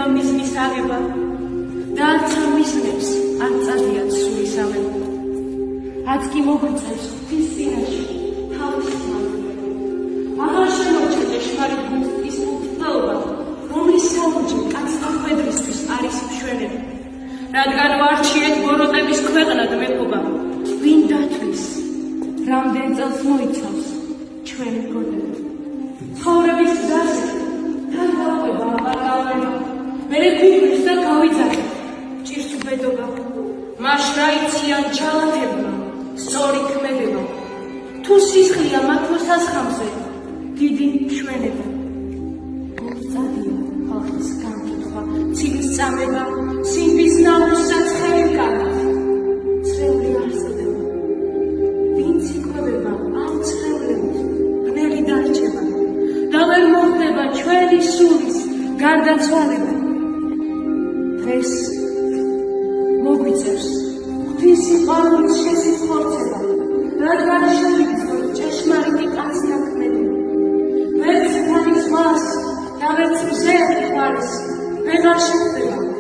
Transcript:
ჭირდება მიზნის აღება და არც ამ მიზნებს არ წადიათ სულის ამება. რაც კი მოგვიწევს ღვთის წინაშე თავის მალება. აღარ შემორჩა ჭეშმარიტ გულის მუქწეობა, რომლის საუჯი კაცთა ხვედრისთვის არის მშვენიერი. რადგან ვარჩიეთ ბოროტების ქვეყნად მეფობა, ვინ დათვლის, რამდენ წელს მოიცავს ჩვენი გონება. ცხოვრების გზაზე თან დავყვება აღარ გავემა, მერე გვიგვირს და გავიძახებ ჭირს უბედობა. მას რა იციან ჯალათებმა სწორი ქმედება, თუ სისხლია მათო სასხამზე დიდი მშვენება. მოწადია ხალხის განკითხვა, ციგნს წამება, სიმბის ნაუსსაც ხელი ვკარგავ. ცრემლი არსებება, ვინც იკვებება ამ ცრემლებით, ბნელი დარჩება და ვერ მოხდება ჩვენი სულის გარდაცვალება. დღეს მოგვიწევს ღვთის სიყვარულის შესიტყვორცება, რადგან შევიგრძნოთ ჭეშმარიტი კაცთა ქმედება. ვერც მთანის მას და ვერც მზე ხარეს ვეღარ შეხვდება.